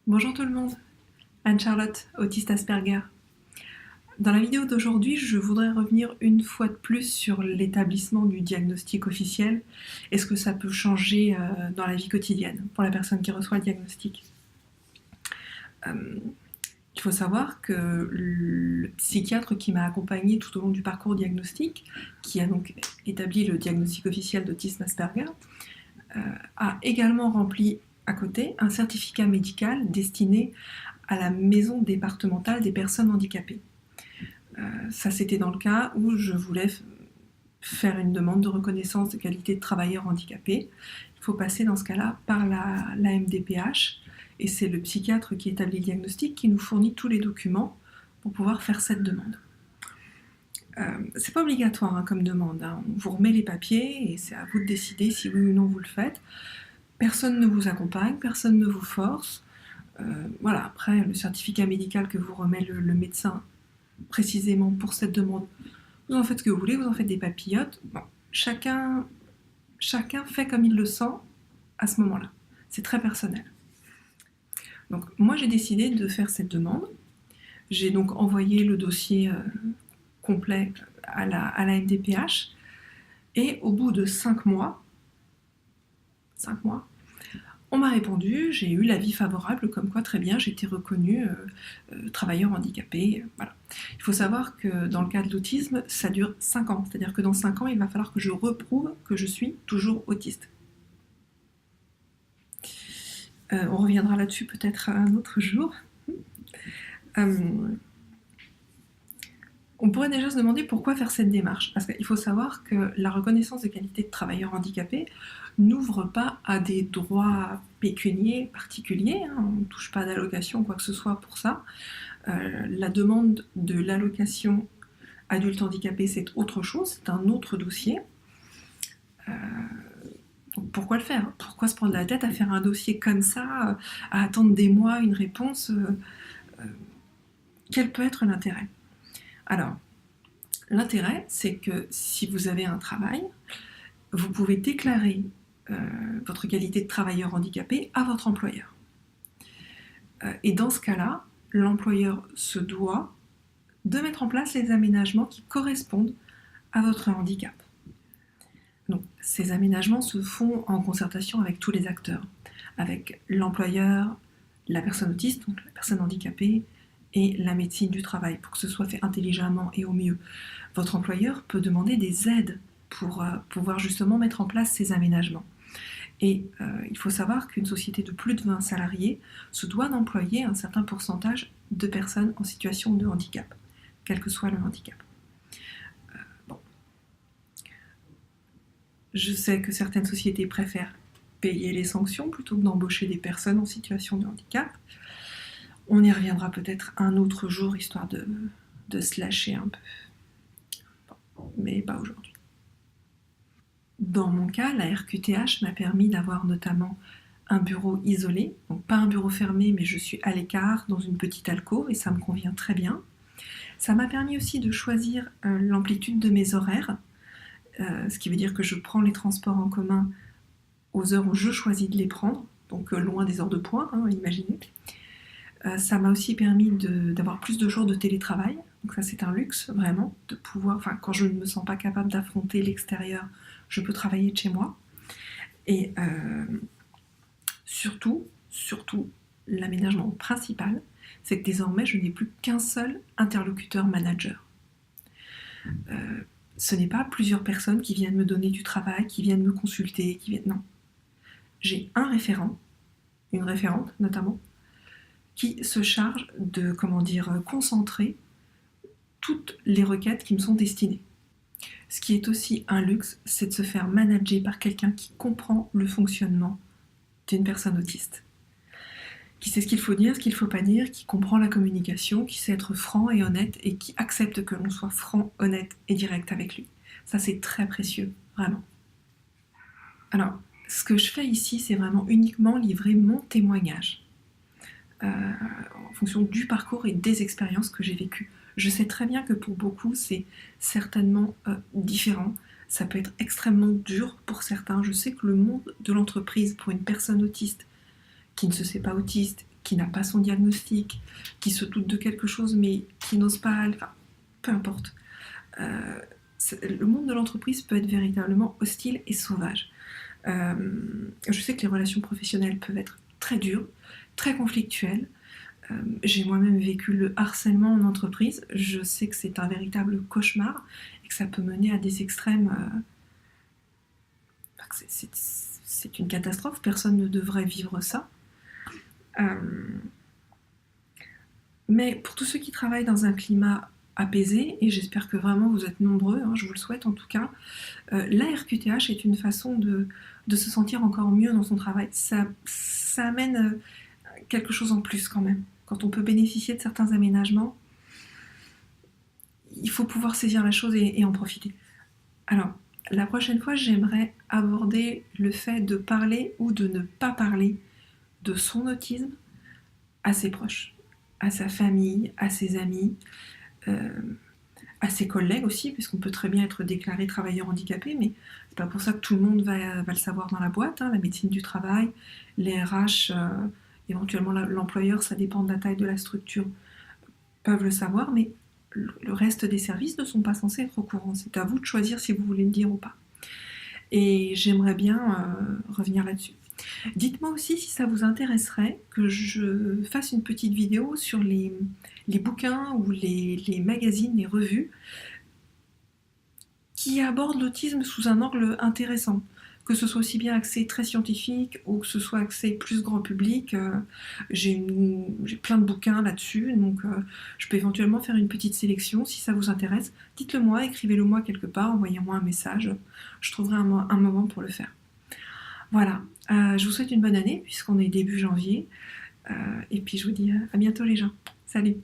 Bonjour tout le monde, Anne-Charlotte, autiste Asperger. Dans la vidéo d'aujourd'hui, je voudrais revenir une fois de plus sur l'établissement du diagnostic officiel et ce que ça peut changer dans la vie quotidienne pour la personne qui reçoit le diagnostic. Il faut savoir que le psychiatre qui m'a accompagnée tout au long du parcours diagnostic, qui a donc établi le diagnostic officiel d'autisme Asperger, a également rempli à côté un certificat médical destiné à la maison départementale des personnes handicapées. Ça, c'était dans le cas où je voulais faire une demande de reconnaissance de qualité de travailleur handicapé. Il faut passer dans ce cas-là par la MDPH, et c'est le psychiatre qui établit le diagnostic qui nous fournit tous les documents pour pouvoir faire cette demande. C'est pas obligatoire comme demande, on vous remet les papiers et c'est à vous de décider si oui ou non vous le faites. Personne ne vous accompagne, personne ne vous force. Voilà, après le certificat médical que vous remet le médecin précisément pour cette demande, vous en faites ce que vous voulez, vous en faites des papillotes. Bon, chacun fait comme il le sent à ce moment-là. C'est très personnel. Donc moi j'ai décidé de faire cette demande. J'ai donc envoyé le dossier complet à la MDPH et au bout de 5 mois, on m'a répondu, j'ai eu l'avis favorable comme quoi très bien, j'étais reconnue travailleur handicapé. Voilà. Il faut savoir que dans le cas de l'autisme, ça dure 5 ans, c'est-à-dire que dans 5 ans, il va falloir que je reprouve que je suis toujours autiste. On reviendra là-dessus peut-être un autre jour. On pourrait déjà se demander pourquoi faire cette démarche, parce qu'il faut savoir que la reconnaissance de qualité de travailleur handicapé n'ouvre pas à des droits pécuniaires particuliers, on ne touche pas d'allocation ou quoi que ce soit pour ça. La demande de l'allocation adulte handicapé, c'est autre chose, c'est un autre dossier. Donc pourquoi le faire? Pourquoi se prendre la tête à faire un dossier comme ça, à attendre des mois une réponse? Quel peut être l'intérêt? Alors, l'intérêt, c'est que si vous avez un travail, vous pouvez déclarer votre qualité de travailleur handicapé à votre employeur. Et dans ce cas-là, l'employeur se doit de mettre en place les aménagements qui correspondent à votre handicap. Donc, ces aménagements se font en concertation avec tous les acteurs, avec l'employeur, la personne autiste, donc la personne handicapée, et la médecine du travail, pour que ce soit fait intelligemment et au mieux. Votre employeur peut demander des aides pour pouvoir justement mettre en place ces aménagements. Et il faut savoir qu'une société de plus de 20 salariés se doit d'employer un certain pourcentage de personnes en situation de handicap, quel que soit le handicap. Bon. Je sais que certaines sociétés préfèrent payer les sanctions plutôt que d'embaucher des personnes en situation de handicap. On y reviendra peut-être un autre jour, histoire de se lâcher un peu. Bon, mais pas aujourd'hui. Dans mon cas, la RQTH m'a permis d'avoir notamment un bureau isolé, donc pas un bureau fermé, mais je suis à l'écart dans une petite alcôve et ça me convient très bien. Ça m'a permis aussi de choisir l'amplitude de mes horaires, ce qui veut dire que je prends les transports en commun aux heures où je choisis de les prendre, donc loin des heures de pointe, imaginez. Ça m'a aussi permis d'avoir plus de jours de télétravail, donc ça c'est un luxe vraiment, de pouvoir, quand je ne me sens pas capable d'affronter l'extérieur, je peux travailler de chez moi. Et surtout, l'aménagement principal, c'est que désormais je n'ai plus qu'un seul interlocuteur manager. Ce n'est pas plusieurs personnes qui viennent me donner du travail, qui viennent me consulter, non. J'ai un référent, une référente notamment, qui se charge de, concentrer toutes les requêtes qui me sont destinées. Ce qui est aussi un luxe, c'est de se faire manager par quelqu'un qui comprend le fonctionnement d'une personne autiste, qui sait ce qu'il faut dire, ce qu'il ne faut pas dire, qui comprend la communication, qui sait être franc et honnête et qui accepte que l'on soit franc, honnête et direct avec lui. Ça, c'est très précieux, vraiment. Alors, ce que je fais ici, c'est vraiment uniquement livrer mon témoignage. En fonction du parcours et des expériences que j'ai vécues. Je sais très bien que pour beaucoup, c'est certainement différent. Ça peut être extrêmement dur pour certains. Je sais que le monde de l'entreprise, pour une personne autiste qui ne se sait pas autiste, qui n'a pas son diagnostic, qui se doute de quelque chose mais qui n'ose pas, enfin, peu importe. Le monde de l'entreprise peut être véritablement hostile et sauvage. Je sais que les relations professionnelles peuvent être très dures, très conflictuelles. J'ai moi-même vécu le harcèlement en entreprise. Je sais que c'est un véritable cauchemar et que ça peut mener à des extrêmes. C'est une catastrophe. Personne ne devrait vivre ça. Mais pour tous ceux qui travaillent dans un climat apaisé, et j'espère que vraiment vous êtes nombreux, hein, je vous le souhaite en tout cas, la RQTH est une façon de se sentir encore mieux dans son travail. Ça amène quelque chose en plus quand même. Quand on peut bénéficier de certains aménagements, il faut pouvoir saisir la chose et en profiter. Alors, la prochaine fois, j'aimerais aborder le fait de parler ou de ne pas parler de son autisme à ses proches, à sa famille, à ses amis, à ses collègues aussi, puisqu'on peut très bien être déclaré travailleur handicapé, mais c'est pas pour ça que tout le monde va le savoir dans la boîte, hein, la médecine du travail, les RH, éventuellement l'employeur, ça dépend de la taille de la structure, peuvent le savoir, mais le reste des services ne sont pas censés être au courant. C'est à vous de choisir si vous voulez le dire ou pas. Et j'aimerais bien revenir là-dessus. Dites-moi aussi si ça vous intéresserait que je fasse une petite vidéo sur les bouquins ou les magazines, les revues qui abordent l'autisme sous un angle intéressant. Que ce soit aussi bien axé très scientifique ou que ce soit axé plus grand public. J'ai plein de bouquins là-dessus, donc je peux éventuellement faire une petite sélection si ça vous intéresse. Dites-le moi, écrivez-le moi quelque part, envoyez-moi un message, je trouverai un moment pour le faire. Voilà, je vous souhaite une bonne année puisqu'on est début janvier, et puis je vous dis à bientôt les gens. Salut!